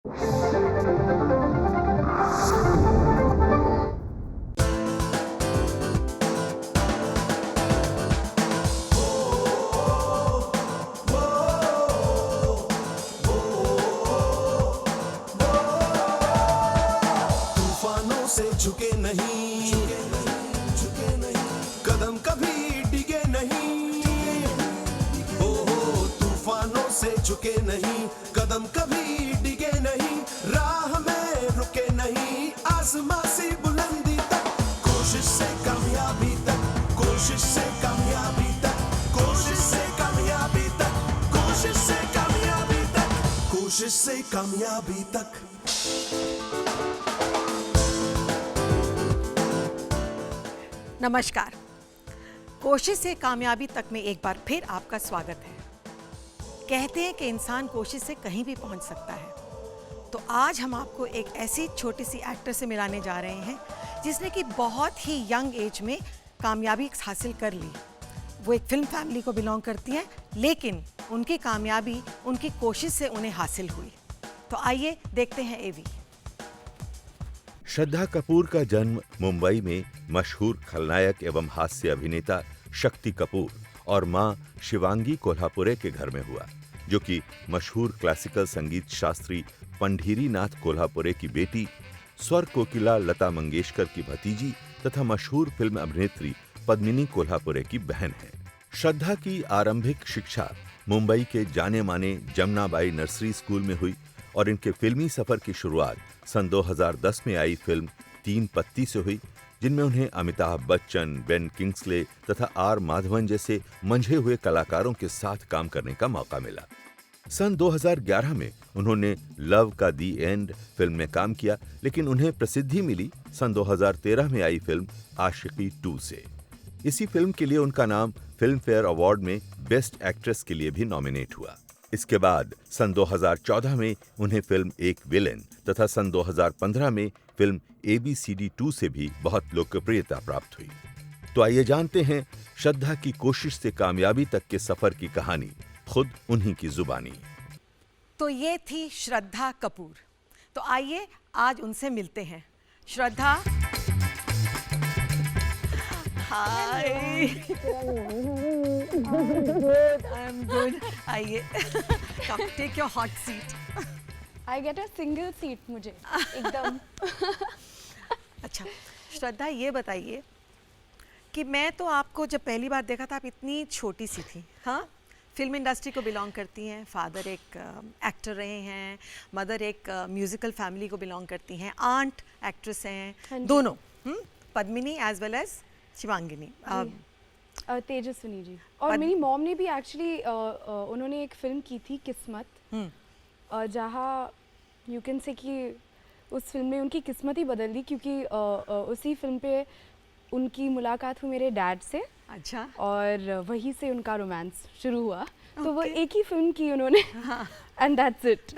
तूफानों से झुके नहीं, कदम कभी डिगे नहीं। ओ तूफानों से झुके नहीं, कदम कभी डिगे नहीं। राह में रुके नहीं, आसमां सी बुलंदी तक। कोशिश से कामयाबी तक, कोशिश से कामयाबी तक, कोशिश से कामयाबी तक, कोशिश से कामयाबी तक, कोशिश से कामयाबी तक। नमस्कार। कोशिश से कामयाबी तक में एक बार फिर आपका स्वागत है। कहते हैं कि इंसान कोशिश से कहीं भी पहुंच सकता है। तो आज हम आपको एक ऐसी छोटी सी एक्टर से मिलाने जा रहे हैं जिसने कि बहुत ही यंग एज में कामयाबी हासिल कर ली। वो एक फिल्म फैमिली को बिलोंग करती हैं, लेकिन उनकी कामयाबी उनकी कोशिश से उन्हें हासिल हुई। तो आइए देखते हैं एवी। श्रद्धा कपूर का जन्म मुंबई में मशहूर खलनायक एवं हास्य अभिनेता शक्ति कपूर और मां शिवांगी कोल्हापुरे के घर में हुआ, जो कि मशहूर क्लासिकल संगीत शास्त्री पंढीरी नाथ कोल्हापुरे की बेटी, स्वर कोकिला लता मंगेशकर की भतीजी तथा मशहूर फिल्म अभिनेत्री पद्मिनी कोल्हापुरे की बहन है। श्रद्धा की आरंभिक शिक्षा मुंबई के जाने माने जमनाबाई नर्सरी स्कूल में हुई और इनके फिल्मी सफर की शुरुआत सन 2010 में आई फिल्म तीन पत्ती से हुई, जिनमें उन्हें अमिताभ बच्चन, बेन किंग्सले तथा आर माधवन जैसे मंझे हुए कलाकारों के साथ काम करने का मौका मिला। सन 2011 में उन्होंने लव का दी एंड फिल्म में काम किया, लेकिन उन्हें प्रसिद्धि मिली सन 2013 में आई फिल्म आशिकी 2 से। इसी फिल्म के लिए उनका नाम फिल्म फेयर अवार्ड में बेस्ट एक्ट्रेस के लिए भी नॉमिनेट हुआ। इसके बाद सन 2014 में उन्हें फिल्म एक विलेन तथा सन 2015 में फिल्म ABCD 2 से भी बहुत लोकप्रियता प्राप्त हुई। तो आइए जानते हैं श्रद्धा की कोशिश से कामयाबी तक के सफर की कहानी, खुद उन्हीं की जुबानी। तो ये थी श्रद्धा कपूर। तो आइए आज उनसे मिलते हैं। Shraddha, hi. I am good. आइए, come take your hot seat. I get a single seat मुझे एकदम। अच्छा श्रद्धा, ये बताइए कि मैं तो आपको जब पहली बार देखा था आप इतनी छोटी सी थी। हाँ, फिल्म इंडस्ट्री को बिलोंग करती हैं, फादर एक एक्टर रहे हैं, मदर एक म्यूजिकल फैमिली को बिलोंग करती हैं, आंट एक्ट्रेस हैं, दोनों Padmini as well as Shivangini, Tejaswini ji. और मेरी मॉम ने भी एक्चुअली उन्होंने एक फिल्म की थी किस्मत, जहाँ यू कैन से कि उस फिल्म में उनकी किस्मत ही बदल दी, क्योंकि उसी फिल्म पे उनकी मुलाकात हुई मेरे डैड से। अच्छा। और वहीं से उनका रोमांस शुरू हुआ। तो वो एक ही फिल्म की उन्होंने, एंड दैट्स इट।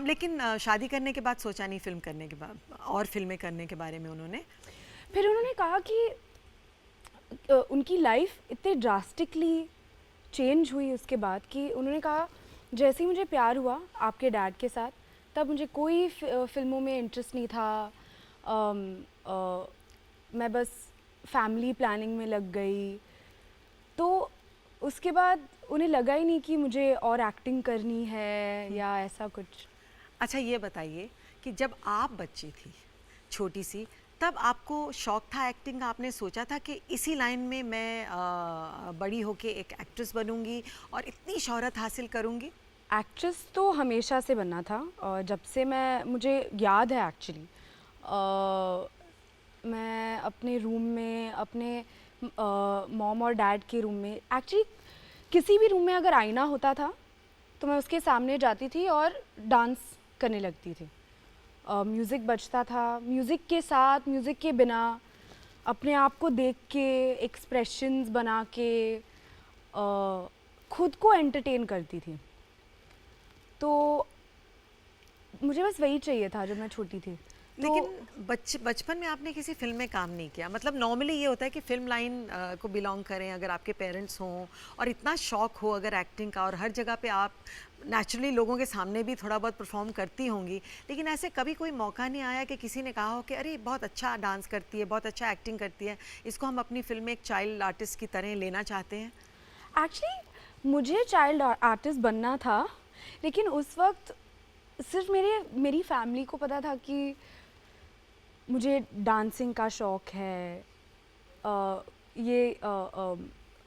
लेकिन शादी करने के बाद सोचा नहीं फिल्म करने के बाद और फिल्में करने के बारे में उन्होंने? फिर उन्होंने कहा कि उनकी लाइफ इतने ड्रास्टिकली चेंज हुई उसके बाद कि उन्होंने कहा जैसे ही मुझे प्यार हुआ आपके डैड के साथ, तब मुझे कोई फिल्मों में इंटरेस्ट नहीं था। मैं बस फैमिली प्लानिंग में लग गई। तो उसके बाद उन्हें लगा ही नहीं कि मुझे और एक्टिंग करनी है या ऐसा कुछ। अच्छा ये बताइए कि जब आप बच्ची थी, छोटी सी, तब आपको शौक था एक्टिंग का? आपने सोचा था कि इसी लाइन में मैं बड़ी होके एक एक्ट्रेस बनूंगी और इतनी शोहरत हासिल करूंगी? एक्ट्रेस तो हमेशा से बनना था, और जब से मुझे याद है एक्चुअली, मैं अपने रूम में, अपने मॉम और डैड के रूम में, एक्चुअली किसी भी रूम में अगर आईना होता था तो मैं उसके सामने जाती थी और डांस करने लगती थी। म्यूज़िक बजता था, म्यूज़िक के साथ, म्यूज़िक के बिना, अपने आप को देख के, एक्सप्रेशंस बना के खुद को एंटरटेन करती थी। तो मुझे बस वही चाहिए था जब मैं छोटी थी। लेकिन बचपन में आपने किसी फिल्म में काम नहीं किया? मतलब नॉर्मली ये होता है कि फिल्म लाइन को बिलोंग करें अगर आपके पेरेंट्स हों और इतना शौक हो अगर एक्टिंग का, और हर जगह पे आप नेचुरली लोगों के सामने भी थोड़ा बहुत परफॉर्म करती होंगी, लेकिन ऐसे कभी कोई मौका नहीं आया कि किसी ने कहा हो कि अरे बहुत अच्छा डांस करती है, बहुत अच्छा एक्टिंग करती है, इसको हम अपनी फिल्म में एक चाइल्ड आर्टिस्ट की तरह लेना चाहते हैं? एक्चुअली मुझे चाइल्ड आर्टिस्ट बनना था, लेकिन उस वक्त सिर्फ मेरी फैमिली को पता था कि मुझे डांसिंग का शौक़ है, ये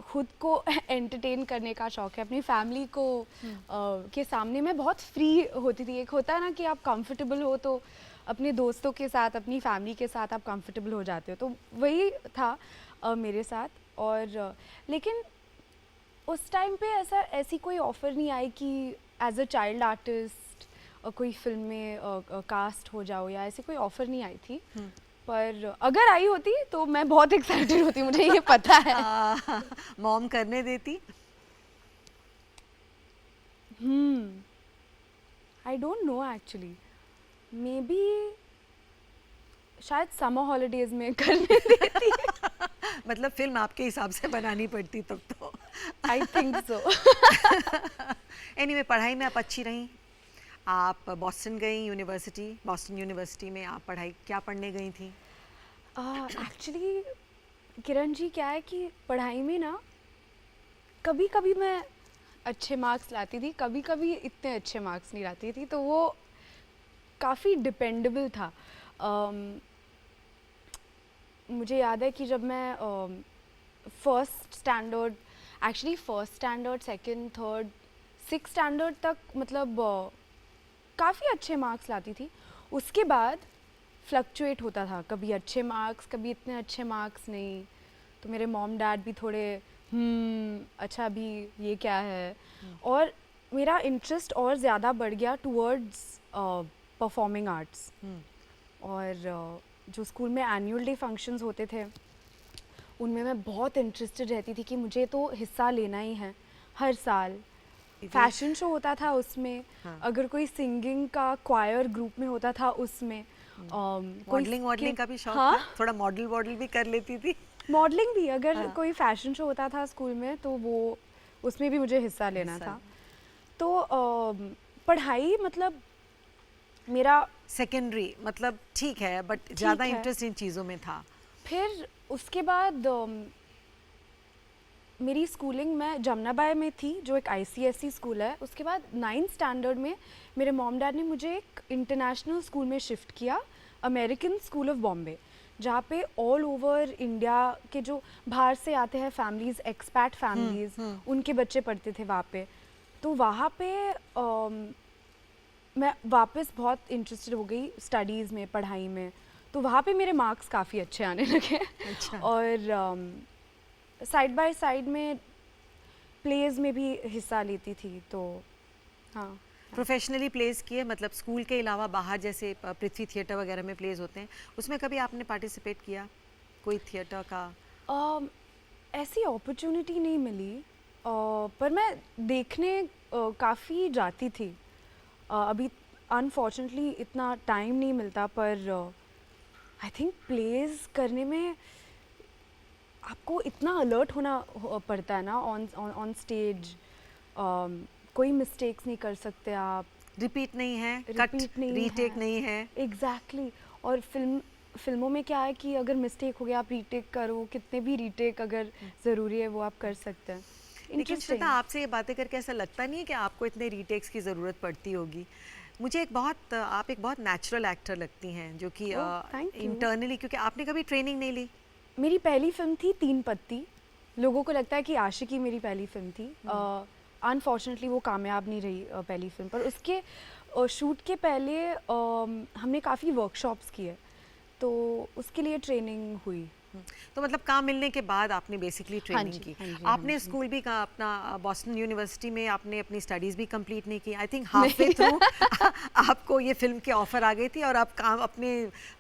खुद को एंटरटेन करने का शौक़ है। अपनी फैमिली को के सामने मैं बहुत फ्री होती थी। एक होता है ना कि आप कंफर्टेबल हो तो अपने दोस्तों के साथ, अपनी फैमिली के साथ आप कंफर्टेबल हो जाते हो, तो वही था मेरे साथ। और लेकिन उस टाइम पे ऐसी कोई ऑफ़र नहीं आई कि एज अ चाइल्ड आर्टिस्ट कोई फिल्म में कास्ट हो जाओ, या ऐसी कोई ऑफ़र नहीं आई थी। पर अगर आई होती तो मैं बहुत एक्साइटेड होती, मुझे ये पता है। मॉम करने देती? I don't know actually, may be शायद समर हॉलीडेज में करने देती। मतलब फिल्म आपके हिसाब से बनानी पड़ती तब तो। I think so. एनीवे, पढ़ाई में आप अच्छी रहीं। आप बॉस्टन गई यूनिवर्सिटी, बॉस्टन यूनिवर्सिटी में आप क्या पढ़ने गई थी? एक्चुअली किरण जी, क्या है कि पढ़ाई में ना कभी कभी मैं अच्छे मार्क्स लाती थी, कभी कभी इतने अच्छे मार्क्स नहीं लाती थी, तो वो काफ़ी डिपेंडेबल था। मुझे याद है कि जब मैं first standard, second, third, six standard तक मतलब काफ़ी अच्छे मार्क्स लाती थी। उसके बाद फ्लक्चुएट होता था, कभी अच्छे मार्क्स, कभी इतने अच्छे मार्क्स नहीं। तो मेरे मॉम डैड भी थोड़े अच्छा अभी ये क्या है, और मेरा इंटरेस्ट और ज़्यादा बढ़ गया टूवर्ड्स परफॉर्मिंग आर्ट्स। और जो स्कूल में एनुअल डे फंक्शंस होते थे उनमें मैं बहुत इंटरेस्टेड रहती थी कि मुझे तो हिस्सा लेना ही है हर साल। फैशन शो होता था उसमें, अगर कोई सिंगिंग का क्वायर ग्रुप में होता था उसमें, मॉडलिंग का भी शौक था? थोड़ा मॉडल भी कर लेती थी? मॉडलिंग भी, अगर कोई फैशन शो होता था स्कूल में तो वो उसमें भी मुझे हिस्सा लेना था। तो पढ़ाई मतलब मेरा सेकेंडरी, मतलब ठीक है, बट ज़्यादा इंटरेस्ट इन चीज़ों में था। फिर उसके बाद मेरी स्कूलिंग मैं जमनाबाई में थी, जो एक ICSE स्कूल है। उसके बाद 9th स्टैंडर्ड में मेरे मॉम डैड ने मुझे एक इंटरनेशनल स्कूल में शिफ्ट किया, अमेरिकन स्कूल ऑफ बॉम्बे, जहाँ पे ऑल ओवर इंडिया के जो बाहर से आते हैं फैमिलीज़, एक्सपैट फैमिलीज़, उनके बच्चे पढ़ते थे वहाँ पे। तो वहाँ पे मैं वापस बहुत इंटरेस्टेड हो गई स्टडीज़ में, पढ़ाई में। तो वहाँ पे मेरे मार्क्स काफ़ी अच्छे आने लगे। अच्छा। और साइड बाय साइड में प्लेज में भी हिस्सा लेती थी। तो हाँ, प्रोफेशनली प्लेस किए, मतलब स्कूल के अलावा बाहर जैसे पृथ्वी थिएटर वगैरह में प्लेस होते हैं, उसमें कभी आपने पार्टिसिपेट किया कोई थिएटर का? ऐसी अपॉर्चुनिटी नहीं मिली, पर मैं देखने काफ़ी जाती थी। अभी अनफॉर्चुनेटली इतना टाइम नहीं मिलता, पर आई थिंक प्लेज करने में आपको इतना अलर्ट होना पड़ता है ना ऑन स्टेज। कोई मिस्टेक्स नहीं कर सकते आप, रिपीट नहीं है, रिपीट नहीं रीटेक है, नहीं है। एग्जैक्टली। और फिल्मों में क्या है कि अगर मिस्टेक हो गया आप रीटेक करो, कितने भी रीटेक अगर ज़रूरी है वो आप कर सकते हैं। लेकिन श्वेता, आपसे ये बातें करके ऐसा लगता नहीं है कि आपको इतने रीटेक्स की ज़रूरत पड़ती होगी? मुझे आप एक बहुत नेचुरल एक्टर लगती हैं, जो कि इंटरनली, क्योंकि आपने कभी ट्रेनिंग नहीं ली। मेरी पहली फिल्म थी तीन पत्ती। लोगों को लगता है कि आशिकी मेरी पहली फिल्म थी। अनफॉर्चुनेटली वो कामयाब नहीं रही पहली फिल्म पर। उसके शूट के पहले हमने काफ़ी वर्कशॉप्स किए, तो उसके लिए ट्रेनिंग हुई। तो मतलब काम मिलने के बाद आपने बेसिकली ट्रेनिंग की। आपने स्कूल भी का अपना बॉस्टन यूनिवर्सिटी में आपने अपनी स्टडीज़ भी कंप्लीट नहीं की। I think half way through आपको ये फिल्म के ऑफर आ गई थी और आप काम अपने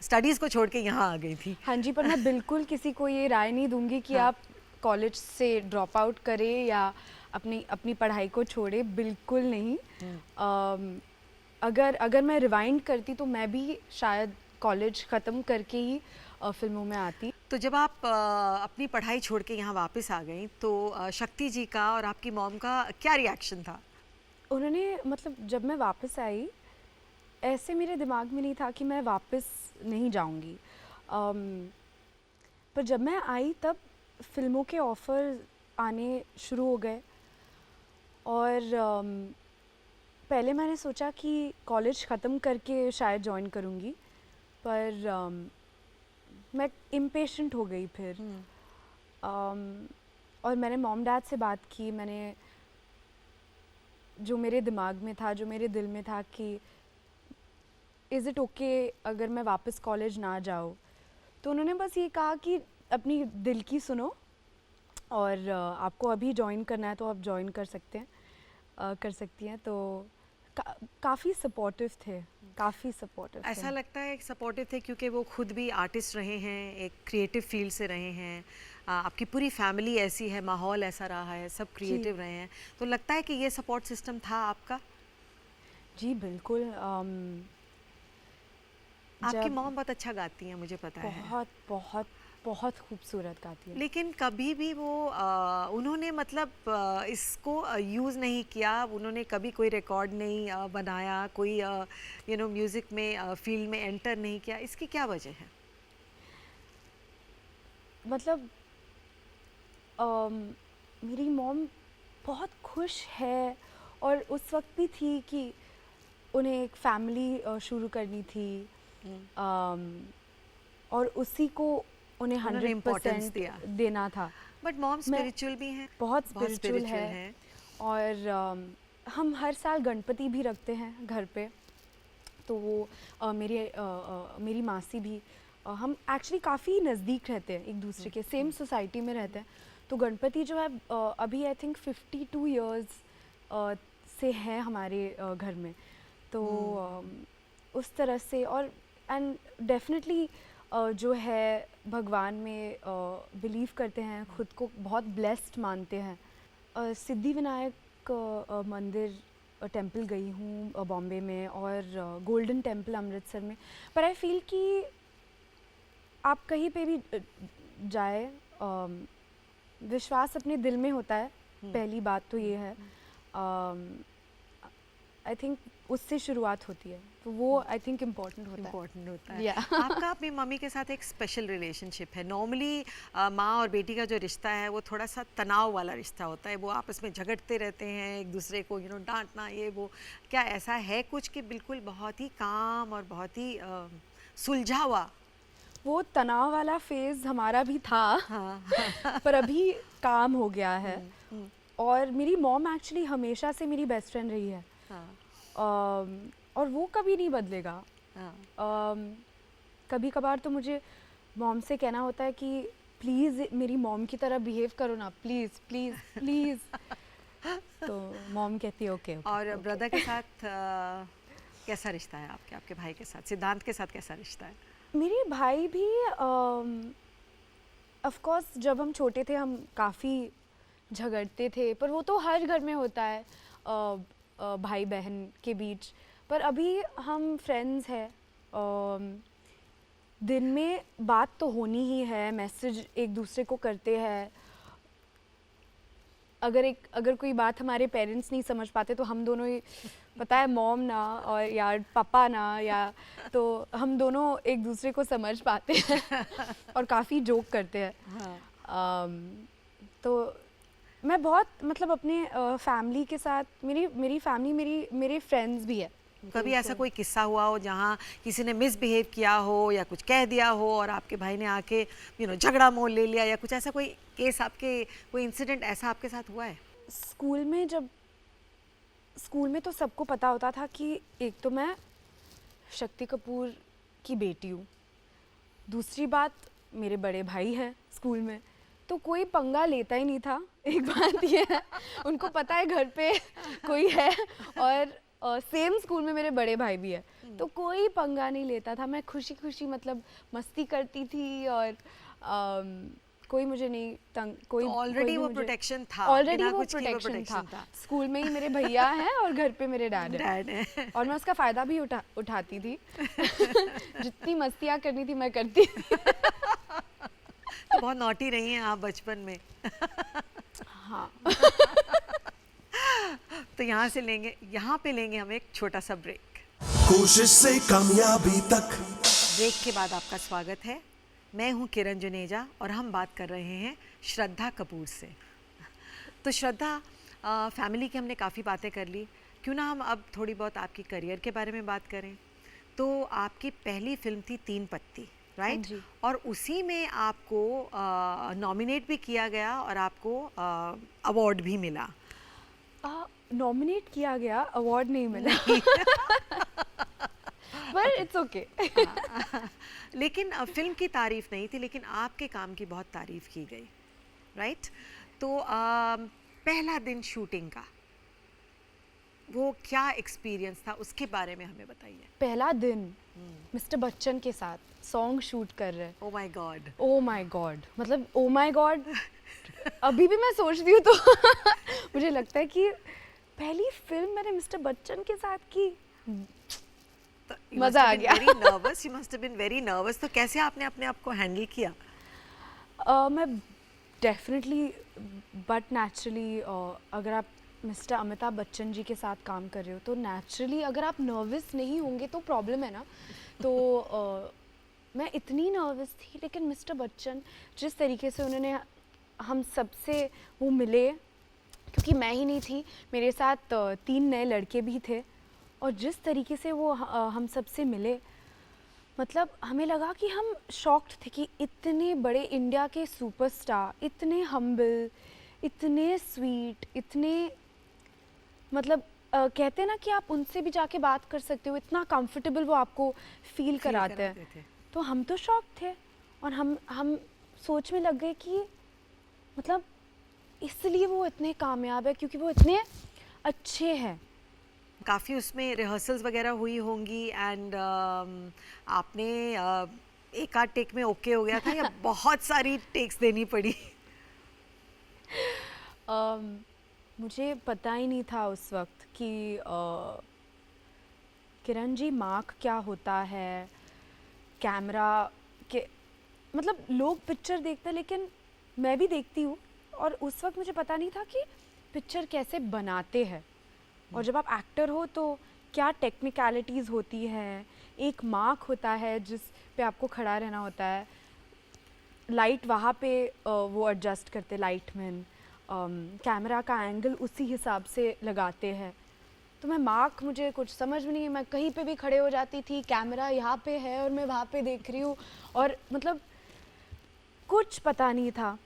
स्टडीज़ को छोड़ के यहाँ आ गई थी। हाँ जी, पर मैं बिल्कुल किसी को ये राय नहीं दूंगी कि आप कॉलेज से ड्रॉप आउट करें या अपनी पढ़ाई को छोड़े, बिल्कुल नहीं। अगर मैं रिवाइंड करती तो मैं भी शायद कॉलेज ख़त्म करके ही फिल्मों में आती। तो जब आप अपनी पढ़ाई छोड़ के यहाँ वापस आ गई, तो शक्ति जी का और आपकी मॉम का क्या रिएक्शन था? उन्होंने मतलब जब मैं वापस आई, ऐसे मेरे दिमाग में नहीं था कि मैं वापस नहीं जाऊंगी। पर जब मैं आई तब फिल्मों के ऑफ़र आने शुरू हो गए और पहले मैंने सोचा कि कॉलेज ख़त्म करके शायद जॉइन करूँगी, पर मैं इम्पेशेंट हो गई फिर। और मैंने मॉम डैड से बात की, मैंने जो मेरे दिमाग में था, जो मेरे दिल में था कि इज़ इट ओके अगर मैं वापस कॉलेज ना जाऊँ, तो उन्होंने बस ये कहा कि अपनी दिल की सुनो और आपको अभी जॉइन करना है तो आप जॉइन कर सकते हैं, कर सकती हैं। तो काफ़ी सपोर्टिव थे, काफ़ी सपोर्टिव थे। ऐसा लगता है सपोर्टिव थे क्योंकि वो खुद भी आर्टिस्ट रहे हैं, एक क्रिएटिव फील्ड से रहे हैं, आपकी पूरी फैमिली ऐसी है, माहौल ऐसा रहा है, सब क्रिएटिव रहे हैं, तो लगता है कि ये सपोर्ट सिस्टम था आपका? जी बिल्कुल। आपकी मॉम बहुत अच्छा गाती हैं, मुझे पता है। बहुत बहुत बहुत खूबसूरत गाती है। लेकिन कभी भी वो उन्होंने मतलब इसको यूज़ नहीं किया, उन्होंने कभी कोई रिकॉर्ड नहीं बनाया, कोई म्यूज़िक में फील्ड में एंटर नहीं किया, इसकी क्या वजह है? मतलब मेरी मॉम बहुत खुश है और उस वक्त भी थी कि उन्हें एक फैमिली शुरू करनी थी, और उसी को उन्हें 100% देना था। बट मॉम स्पिरिचुअल भी हैं, बहुत स्पिरिचुअल है। और हम हर साल गणपति भी रखते हैं घर पे, तो वो मेरी मासी भी, हम एक्चुअली काफ़ी नज़दीक रहते हैं एक दूसरे के, सेम सोसाइटी में रहते हैं। तो गणपति जो है अभी आई थिंक 52 इयर्स से है हमारे घर में, तो उस तरह से। और एंड डेफिनेटली जो है भगवान में बिलीव करते हैं, खुद को बहुत ब्लेस्ड मानते हैं। सिद्धि विनायक मंदिर टेंपल गई हूँ बॉम्बे में, और गोल्डन टेंपल अमृतसर में। पर आई फील कि आप कहीं पे भी जाए, विश्वास अपने दिल में होता है, पहली बात तो ये है। आई थिंक उससे शुरुआत होती है, तो वो आई थिंक इम्पोर्टेंट होता है। आपका अपनी मम्मी के साथ एक स्पेशल रिलेशनशिप है। नॉर्मली माँ और बेटी का जो रिश्ता है वो थोड़ा सा तनाव वाला रिश्ता होता है, वो आपस में झगड़ते रहते हैं, एक दूसरे को डांटना ये वो। क्या ऐसा है कुछ कि बिल्कुल बहुत ही काम और बहुत ही सुलझा हुआ? वो तनाव वाला फेज हमारा भी था, हाँ। पर अभी काम हो गया है। और मेरी मॉम एक्चुअली हमेशा से मेरी बेस्ट फ्रेंड रही है, और वो कभी नहीं बदलेगा। कभी कभार तो मुझे मॉम से कहना होता है कि प्लीज़ मेरी मॉम की तरह बिहेव करो ना, प्लीज़ प्लीज़ प्लीज़। तो मॉम कहती है ओके। और ब्रदर के साथ कैसा रिश्ता है आपके भाई के साथ? सिद्धांत के साथ कैसा रिश्ता है? मेरे भाई भी ऑफ कोर्स जब हम छोटे थे हम काफ़ी झगड़ते थे, पर वो तो हर घर में होता है भाई बहन के बीच। पर अभी हम फ्रेंड्स हैं, दिन में बात तो होनी ही है, मैसेज एक दूसरे को करते हैं। अगर कोई बात हमारे पेरेंट्स नहीं समझ पाते तो हम दोनों ही, पता है मॉम ना और या पापा ना, या तो हम दोनों एक दूसरे को समझ पाते हैं और काफ़ी जोक करते हैं। तो मैं बहुत मतलब अपने फैमिली के साथ, मेरी फैमिली मेरे फ्रेंड्स भी है। कभी ऐसा कोई किस्सा हुआ हो जहाँ किसी ने मिसबिहेव किया हो या कुछ कह दिया हो और आपके भाई ने आके झगड़ा मोल ले लिया, या कुछ ऐसा कोई केस, आपके कोई इंसिडेंट ऐसा आपके साथ हुआ है? स्कूल में तो सबको पता होता था कि एक तो मैं शक्ति कपूर की बेटी हूँ, दूसरी बात मेरे बड़े भाई हैं स्कूल में, तो कोई पंगा लेता ही नहीं था। एक बात ये है, उनको पता है घर पे कोई है, और सेम स्कूल में मेरे बड़े भाई भी है, तो कोई पंगा नहीं लेता था। मैं खुशी खुशी मतलब मस्ती करती थी, और कोई मुझे नहीं तंग, कोई ऑलरेडी वो प्रोटेक्शन था, ऑलरेडी वो प्रोटेक्शन था। स्कूल में ही मेरे भैया हैं और घर पे मेरे डैड हैं, और मैं उसका फ़ायदा भी उठाती थी। जितनी मस्तियाँ करनी थी मैं करती थी। तो बहुत नॉटी रही हैं आप बचपन में। हाँ। तो यहाँ पे लेंगे हम एक छोटा सा ब्रेक। कोशिश से कामयाबी तक। ब्रेक के बाद आपका स्वागत है। मैं हूँ किरण जुनेजा और हम बात कर रहे हैं श्रद्धा कपूर से। तो श्रद्धा, फैमिली की हमने काफ़ी बातें कर ली, क्यों ना हम अब थोड़ी बहुत आपकी करियर के बारे में बात करें। तो आपकी पहली फिल्म थी तीन पत्ती, राइट? जी। और उसी में आपको नॉमिनेट भी किया गया और आपको अवार्ड भी मिला। नॉमिनेट किया गया, अवार्ड नहीं मिला। पर इट्स ओके। लेकिन फिल्म की तारीफ नहीं थी, लेकिन आपके काम की बहुत तारीफ की गई, राइट? तो पहला दिन शूटिंग का वो क्या एक्सपीरियंस था, उसके बारे में हमें बताइए। पहला दिन मिस्टर बच्चन के साथ सॉन्ग शूट कर रहे हैं। Oh my God. Oh my God, मतलब ओ माय गॉड, अभी भी मैं सोचती हूँ तो मुझे लगता है कि पहली फिल्म मैंने मिस्टर बच्चन के साथ की। मजा आ गया। Very nervous, you must have been very nervous. तो कैसे आपने अपने आप को हैंडल किया? मैं डेफिनेटली बट नेचुरली, अगर आप मिस्टर अमिताभ बच्चन जी के साथ काम कर रहे हो तो नेचुरली अगर आप नर्वस नहीं होंगे तो प्रॉब्लम है ना। तो मैं इतनी नर्वस थी, लेकिन मिस्टर बच्चन जिस तरीके से उन्होंने हम सबसे वो मिले, क्योंकि मैं ही नहीं थी, मेरे साथ 3 नए लड़के भी थे, और जिस तरीके से वो हम सबसे मिले, मतलब हमें लगा कि हम शॉक्ड थे कि इतने बड़े इंडिया के सुपरस्टार, इतने हम्बल, इतने स्वीट, इतने मतलब कहते हैं ना कि आप उनसे भी जाके बात कर सकते हो, इतना कंफर्टेबल वो आपको फील कराते हैं। तो हम तो शॉक थे और हम सोच में लग गए कि मतलब इसलिए वो इतने कामयाब है, क्योंकि वो इतने अच्छे हैं। काफ़ी उसमें रिहर्सल्स वगैरह हुई होंगी एंड आपने एक आध टेक में ओके हो गया था या बहुत सारी टेक्स देनी पड़ी? मुझे पता ही नहीं था उस वक्त कि किरण जी मार्क क्या होता है, कैमरा के, मतलब लोग पिक्चर देखते हैं लेकिन मैं भी देखती हूँ, और उस वक्त मुझे पता नहीं था कि पिक्चर कैसे बनाते हैं, और जब आप एक्टर हो तो क्या टेक्निकलिटीज़ होती है। एक मार्क होता है जिस पे आपको खड़ा रहना होता है, लाइट वहाँ पे वो एडजस्ट करते, लाइटमैन कैमरा का एंगल उसी हिसाब से लगाते हैं। तो मैं मार्क, मुझे कुछ समझ में नहीं, मैं कहीं पे भी खड़े हो जाती थी, कैमरा यहाँ पे है और मैं वहाँ पे देख रही हूँ, और मतलब कुछ पता नहीं था।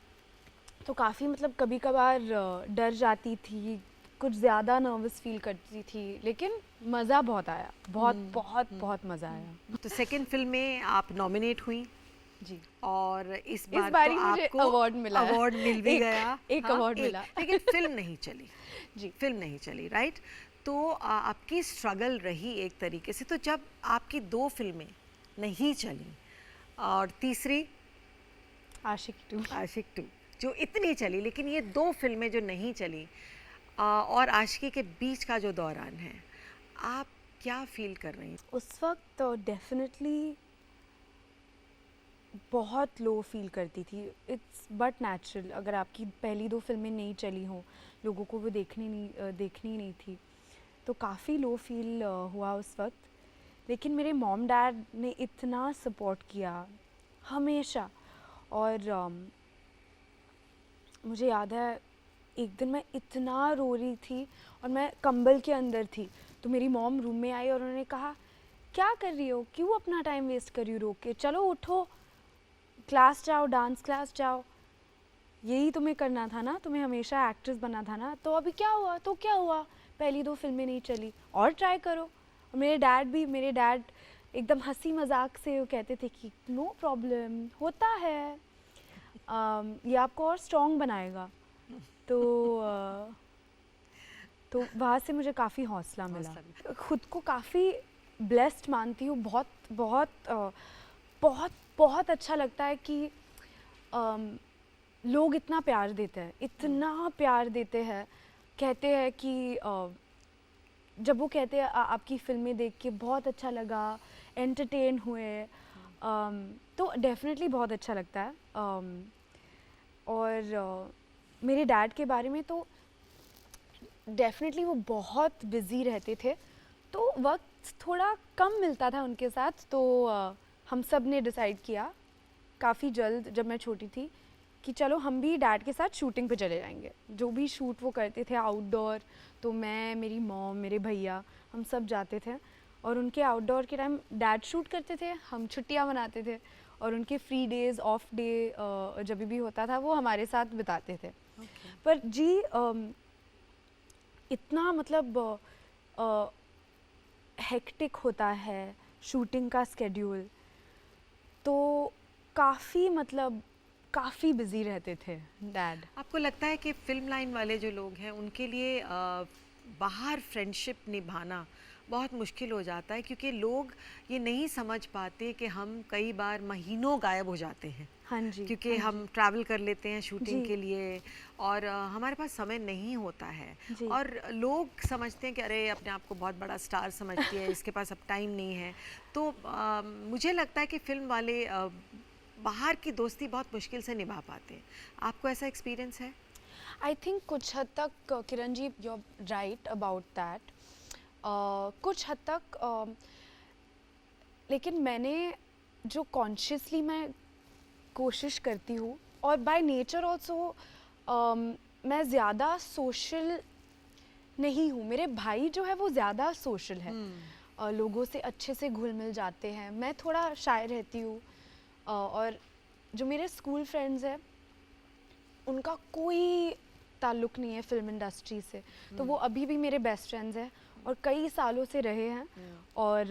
तो काफ़ी मतलब कभी कभार डर जाती थी, कुछ ज़्यादा नर्वस फील करती थी, लेकिन मज़ा बहुत आया, बहुत बहुत बहुत मज़ा आया। तो सेकंड फिल्म में आप नॉमिनेट हुई जी, और इस बार बारी तो मुझे आपको अवार्ड मिला है। अवार्ड मिल भी एक- गया। एक हाँ, अवार्ड मिला। लेकिन फिल्म नहीं चली। जी। फिल्म नहीं चली, राइट? तो आपकी स्ट्रगल रही एक तरीके से। तो जब आपकी 2 फिल्में नहीं चली और तीसरी आशिक 2। आशिक 2 जो इतनी चली, लेकिन ये 2 फिल्में जो नहीं चली और आशिकी के बीच का जो दौरान है, आप क्या फील कर रही हैं? उस वक्त तो डेफिनेटली बहुत लो फील करती थी। इट्स बट नेचुरल, अगर आपकी पहली 2 फिल्में नहीं चली हों, लोगों को वो देखनी नहीं थी, तो काफ़ी लो फील हुआ उस वक्त। लेकिन मेरे मॉम डैड ने इतना सपोर्ट किया हमेशा, और मुझे याद है एक दिन मैं इतना रो रही थी और मैं कंबल के अंदर थी, तो मेरी मॉम रूम में आई और उन्होंने कहा, क्या कर रही हो, क्यों अपना टाइम वेस्ट कर रही हो रो के, चलो उठो, क्लास जाओ, डांस क्लास जाओ, यही तुम्हें करना था ना, तुम्हें हमेशा एक्ट्रेस बनना था ना, तो अभी क्या हुआ, तो क्या हुआ, पहली 2 फिल्में नहीं चली, और ट्राई करो। और मेरे डैड एकदम हंसी मजाक से वो कहते थे कि नो प्रॉब्लम, होता है, ये आपको और स्ट्रॉन्ग बनाएगा। तो वहाँ से मुझे काफ़ी हौसला मिला। खुद को काफ़ी ब्लेस्ड मानती हूँ, बहुत बहुत बहुत बहुत अच्छा लगता है कि लोग इतना प्यार देते हैं, इतना प्यार देते हैं। कहते हैं कि जब वो कहते हैं आपकी फिल्में देख के बहुत अच्छा लगा, एंटरटेन हुए, तो डेफिनेटली बहुत अच्छा लगता है। और मेरे डैड के बारे में तो डेफिनेटली वो बहुत बिजी रहते थे, तो वक्त थोड़ा कम मिलता था उनके साथ। तो हम सब ने डिसाइड किया काफ़ी जल्द, जब मैं छोटी थी, कि चलो हम भी डैड के साथ शूटिंग पे चले जाएंगे। जो भी शूट वो करते थे आउटडोर, तो मैं, मेरी मॉम, मेरे भैया, हम सब जाते थे। और उनके आउटडोर के टाइम डैड शूट करते थे, हम छुट्टियां मनाते थे, और उनके फ्री डेज, ऑफ डे जब भी होता था वो हमारे साथ बिताते थे। पर जी इतना मतलब हेक्टिक होता है शूटिंग का स्केड्यूल, तो काफ़ी मतलब काफ़ी बिजी रहते थे डैड। आपको लगता है कि फिल्म लाइन वाले जो लोग हैं उनके लिए बाहर फ्रेंडशिप निभाना बहुत मुश्किल हो जाता है, क्योंकि लोग ये नहीं समझ पाते कि हम कई बार महीनों गायब हो जाते हैं। हाँ जी, क्योंकि हम ट्रैवल कर लेते हैं शूटिंग जी। के लिए, और हमारे पास समय नहीं होता है, जी। और लोग समझते हैं कि अरे अपने आप को बहुत बड़ा स्टार समझती है, इसके पास अब टाइम नहीं है। तो मुझे लगता है कि फिल्म वाले बाहर की दोस्ती बहुत मुश्किल से निभा पाते हैं। आपको ऐसा एक्सपीरियंस है? आई थिंक कुछ हद तक Kiran ji you are right about that, कुछ हद तक लेकिन मैंने जो कॉन्शियसली मैं कोशिश करती हूँ, और बाय नेचर ऑल्सो मैं ज़्यादा सोशल नहीं हूँ। मेरे भाई जो है वो ज़्यादा सोशल है, लोगों से अच्छे से घुल मिल जाते हैं, मैं थोड़ा शाय रहती हूँ। और जो मेरे स्कूल फ्रेंड्स हैं उनका कोई ताल्लुक़ नहीं है फिल्म इंडस्ट्री से, तो वो अभी भी मेरे बेस्ट फ्रेंड्स हैं और कई सालों से रहे हैं। और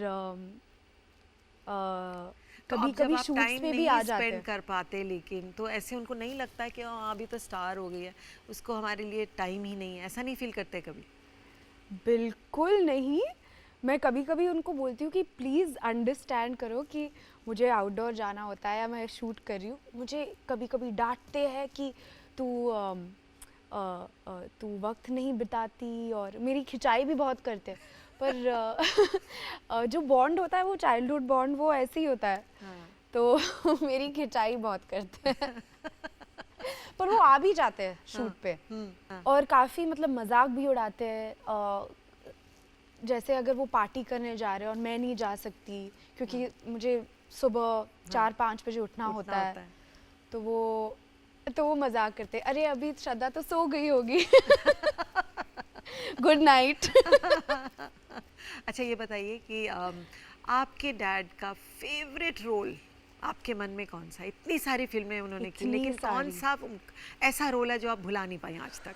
कभी कभी शूट्स पे भी आ जाते हैं। कर पाते, लेकिन तो ऐसे उनको नहीं लगता है कि हाँ अभी तो स्टार हो गई है, उसको हमारे लिए टाइम ही नहीं है, ऐसा नहीं फील करते कभी? बिल्कुल नहीं। मैं कभी कभी उनको बोलती हूँ कि प्लीज़ अंडरस्टैंड करो कि मुझे आउटडोर जाना होता है या मैं शूट कर रही हूँ। मुझे कभी कभी डांटते हैं कि तू वक्त नहीं बिताती, और मेरी खिंचाई भी बहुत करते हैं। पर जो बॉन्ड होता है वो चाइल्डहुड बॉन्ड वो ऐसे ही होता है। हाँ। तो मेरी खिंचाई बहुत करते हैं। पर वो आ भी जाते हैं शूट पे, हाँ। और काफ़ी मतलब मजाक भी उड़ाते हैं। जैसे अगर वो पार्टी करने जा रहे हैं और मैं नहीं जा सकती क्योंकि मुझे सुबह 4-5 बजे उठना होता है, तो वो मजाक करते, अरे अभी श्रद्धा तो सो गई होगी। Good night. अच्छा ये बताइए कि आपके डैड का फेवरेट रोल आपके मन में कौन सा? इतनी सारी फिल्में उन्होंने की, लेकिन कौन सा ऐसा रोल है जो आप भुला नहीं पाए आज तक?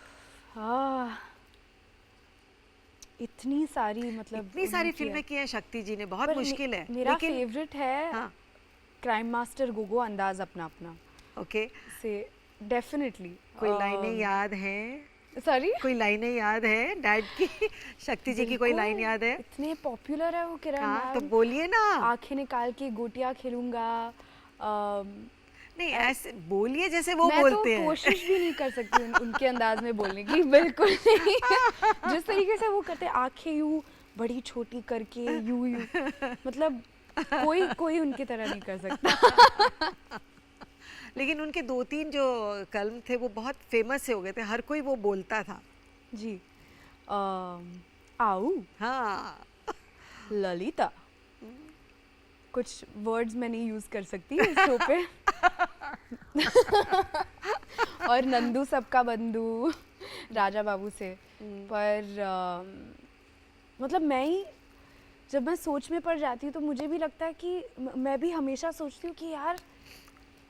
इतनी सारी, मतलब इतनी सारी फिल्में की हैं शक्ति जी ने, बहुत पर मुश्किल है। मेरा लेकिन फेवरेट है हाँ, क्राइम मास्टर गोगो, अंदाज अपना अपना ओके। से डेफिनेटली। कोई लाइनें याद हैं? सॉरी, कोई लाइनें याद है डैड की? शक्ति जी की कोई लाइन याद है? इतने पॉपुलर है वो किरण हाँ तो मैम। बोलिए ना। आंखें निकाल के गोटियां खेलूंगा। नहीं ऐसे बोलिए जैसे वो मैं बोलते तो हैं। कोशिश भी नहीं कर सकती उनके अंदाज में बोलने की, बिल्कुल नहीं। जिस तरीके से वो करते, आंखें यूं बड़ी छोटी करके यूं मतलब कोई उनकी तरह नहीं कर सकता। लेकिन उनके 2-3 जो कलम थे वो बहुत फेमस से हो गए थे, हर कोई वो बोलता था। जी। आओ हाँ। ललिता, कुछ वर्ड्स मैं नहीं यूज कर सकती इस शो पे। और नंदू सबका बंधु राजा बाबू से। पर मतलब जब मैं सोच में पड़ जाती हूँ तो मुझे भी लगता है कि मैं भी हमेशा सोचती हूँ कि यार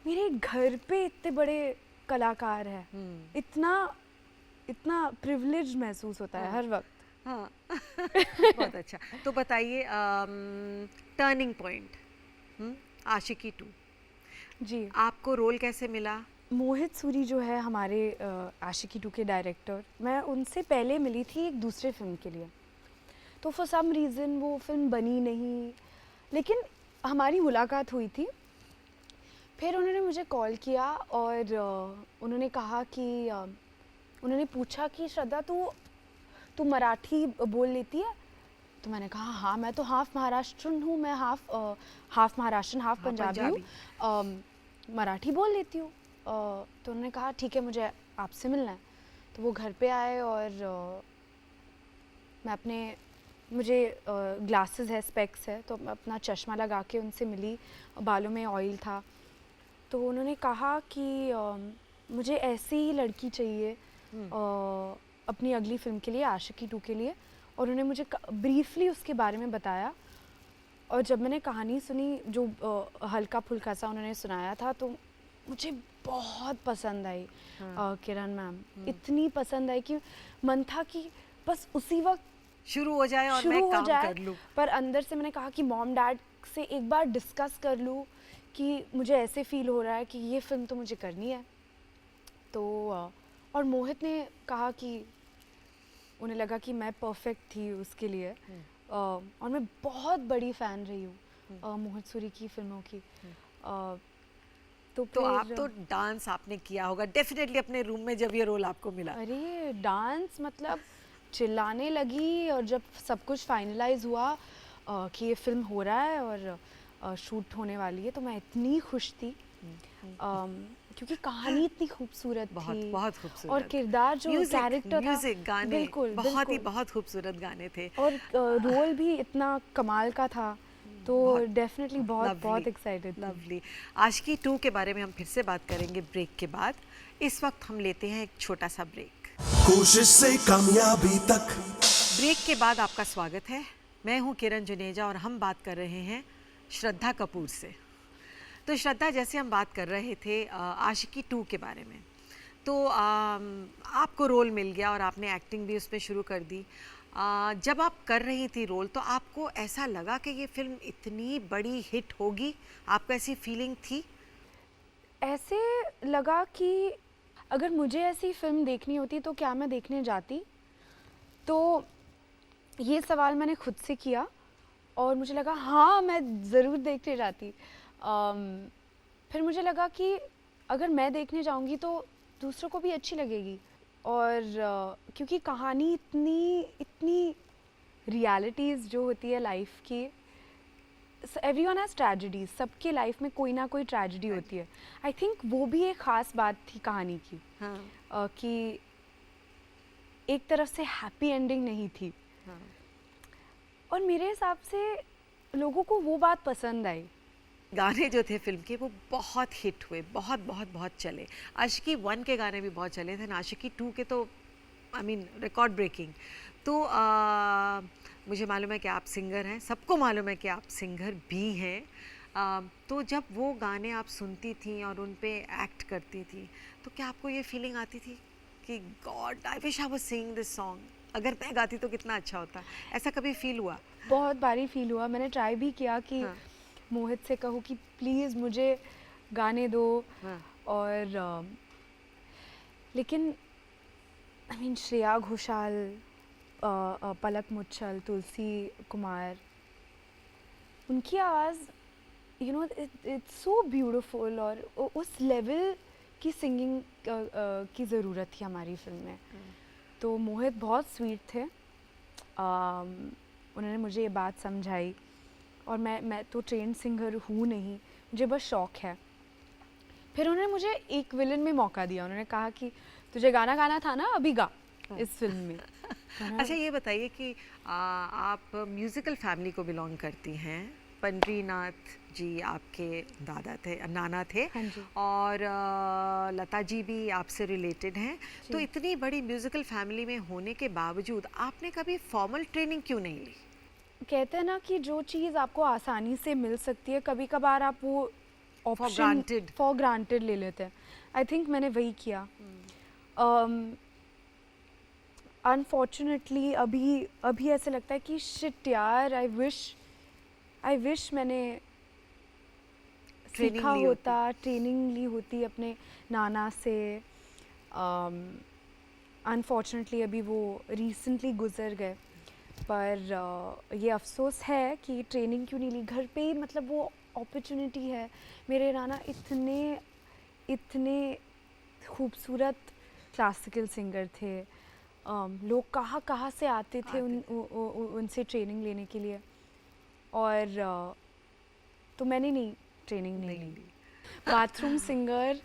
मेरे घर पे इतने बड़े कलाकार हैं, इतना प्रिविलेज महसूस होता है हर वक्त। हाँ। बहुत अच्छा। तो बताइए टर्निंग पॉइंट, आशिकी 2, जी। आपको रोल कैसे मिला? मोहित सूरी जो है हमारे आशिकी 2 के डायरेक्टर, मैं उनसे पहले मिली थी एक दूसरे फिल्म के लिए, तो फॉर सम रीज़न वो फिल्म बनी नहीं, लेकिन हमारी मुलाकात हुई थी। फिर उन्होंने मुझे कॉल किया और उन्होंने कहा कि उन्होंने पूछा कि श्रद्धा तू मराठी बोल लेती है? तो मैंने कहा हाँ, मैं तो हाफ महाराष्ट्रन हूँ, मैं हाफ महाराष्ट्रन हाफ पंजाबी हूँ, मराठी बोल लेती हूँ। तो उन्होंने कहा ठीक है, मुझे आपसे मिलना है। तो वो घर पे आए और मुझे ग्लासेस है, स्पेक्स है, तो मैं अपना चश्मा लगा के उनसे मिली, बालों में ऑयल था, तो उन्होंने कहा कि मुझे ऐसी ही लड़की चाहिए अपनी अगली फ़िल्म के लिए, आशिकी 2 के लिए, और उन्होंने मुझे ब्रीफली उसके बारे में बताया। और जब मैंने कहानी सुनी, जो हल्का फुल्का सा उन्होंने सुनाया था, तो मुझे बहुत पसंद आई। किरण मैम इतनी पसंद आई कि मन था कि बस उसी वक्त शुरू हो जाए और शुरू मैं हो काम जाए। कर लूं। पर अंदर से मैंने कहा कि मॉम डैड से एक बार डिस्कस कर लूं कि मुझे ऐसे फील हो रहा है कि ये फिल्म तो मुझे करनी है। तो और मोहित ने कहा कि उन्हें लगा कि मैं परफेक्ट थी उसके लिए। और मैं बहुत बड़ी फ़ैन रही हूँ मोहित सूरी की फ़िल्मों की। तो फिर आप तो डांस आपने किया होगा डेफिनेटली अपने रूम में जब ये रोल आपको मिला। अरे डांस मतलब चिल्लाने लगी, और जब सब कुछ फाइनलाइज हुआ कि ये फिल्म हो रहा है और शूट होने वाली है, तो मैं इतनी खुश थी क्योंकि कहानी इतनी खूबसूरत बहुत थी, बहुत खूबसूरत और किरदार जो कैरेक्टर था, म्यूजिक गाने बिल्कुल बहुत ही बहुत खूबसूरत गाने थे। और रोल भी इतना कमाल का था, तो डेफिनेटली बहुत बहुत एक्साइटेड थी। लवली। आशिकी 2 के बारे में हम फिर से बात करेंगे ब्रेक के बाद। इस वक्त हम लेते हैं एक छोटा सा ब्रेक। कोशिश से कामयाबी तक। ब्रेक के बाद आपका स्वागत है। मैं हूं किरण जुनेजा और हम बात कर रहे हैं श्रद्धा कपूर से। तो श्रद्धा, जैसे हम बात कर रहे थे आशिकी 2 के बारे में, तो आपको रोल मिल गया और आपने एक्टिंग भी उसमें शुरू कर दी। जब आप कर रही थी रोल, तो आपको ऐसा लगा कि ये फिल्म इतनी बड़ी हिट होगी? आपको ऐसी फीलिंग थी? ऐसे लगा कि अगर मुझे ऐसी फिल्म देखनी होती तो क्या मैं देखने जाती, तो ये सवाल मैंने खुद से किया और मुझे लगा हाँ मैं ज़रूर देखने जाती। फिर मुझे लगा कि अगर मैं देखने जाऊंगी तो दूसरों को भी अच्छी लगेगी, और क्योंकि कहानी इतनी इतनी रियलिटीज़ जो होती है लाइफ की, एवरीवन हैज़ ट्रेजेडीज, सबके लाइफ में कोई ना कोई ट्रेजेडी होती है। आई थिंक वो भी एक ख़ास बात थी कहानी की। हाँ। कि एक तरफ से हैप्पी एंडिंग नहीं थी। हाँ। और मेरे हिसाब से लोगों को वो बात पसंद आई। गाने जो थे फिल्म के वो बहुत हिट हुए, बहुत बहुत बहुत चले। आशिकी 1 के गाने भी बहुत चले थे ना, आशिकी 2 के तो आई मीन रिकॉर्ड ब्रेकिंग। तो मुझे मालूम है कि आप सिंगर हैं, सबको मालूम है कि आप सिंगर भी हैं। तो जब वो गाने आप सुनती थी और उन पे एक्ट करती थी, तो क्या आपको ये फीलिंग आती थी कि God I wish I was singing this song, अगर मैं गाती तो कितना अच्छा होता? ऐसा कभी फील हुआ? बहुत बारी फील हुआ। मैंने ट्राई भी किया कि हाँ। मोहित से कहूँ कि प्लीज़ मुझे गाने दो। हाँ। और लेकिन आई मीन श्रेया घोषाल, पलक मुच्छल, तुलसी कुमार, उनकी आवाज़ you know it's so beautiful, और उस लेवल की सिंगिंग की ज़रूरत थी हमारी फिल्म में। तो मोहित बहुत स्वीट थे। उन्होंने मुझे ये बात समझाई, और मैं तो ट्रेन सिंगर हूँ नहीं, मुझे बस शौक़ है। फिर उन्होंने मुझे एक विलन में मौका दिया। उन्होंने कहा कि तुझे गाना गाना था ना, अभी गा इस फिल्म में। अच्छा, ये बताइए कि आप म्यूज़िकल फैमिली को बिलोंग करती हैं। पंडरीनाथ जी आपके दादा थे, नाना थे। हाँ जी। और लता जी भी आपसे रिलेटेड हैं। तो इतनी बड़ी म्यूज़िकल फैमिली में होने के बावजूद आपने कभी फॉर्मल ट्रेनिंग क्यों नहीं ली? कहते हैं ना कि जो चीज़ आपको आसानी से मिल सकती है, कभी कभार आप वो ऑप्शन फॉर ग्रांटेड ले लेते हैं। आई थिंक मैंने वही किया। अनफॉर्चुनेटली अभी ऐसे लगता है कि शिट यार, आई विश मैंने सीखा होता, ट्रेनिंग ली होती अपने नाना से। अनफॉर्चुनेटली अभी वो रिसेंटली गुजर गए, पर ये अफसोस है कि ट्रेनिंग क्यों नहीं ली। घर पे ही मतलब वो अपॉर्चुनिटी है। मेरे नाना इतने खूबसूरत क्लासिकल सिंगर थे। लोग कहाँ से आते थे उनसे ट्रेनिंग लेने के लिए, और तो मैंने ट्रेनिंग नहीं ली। बाथरूम सिंगर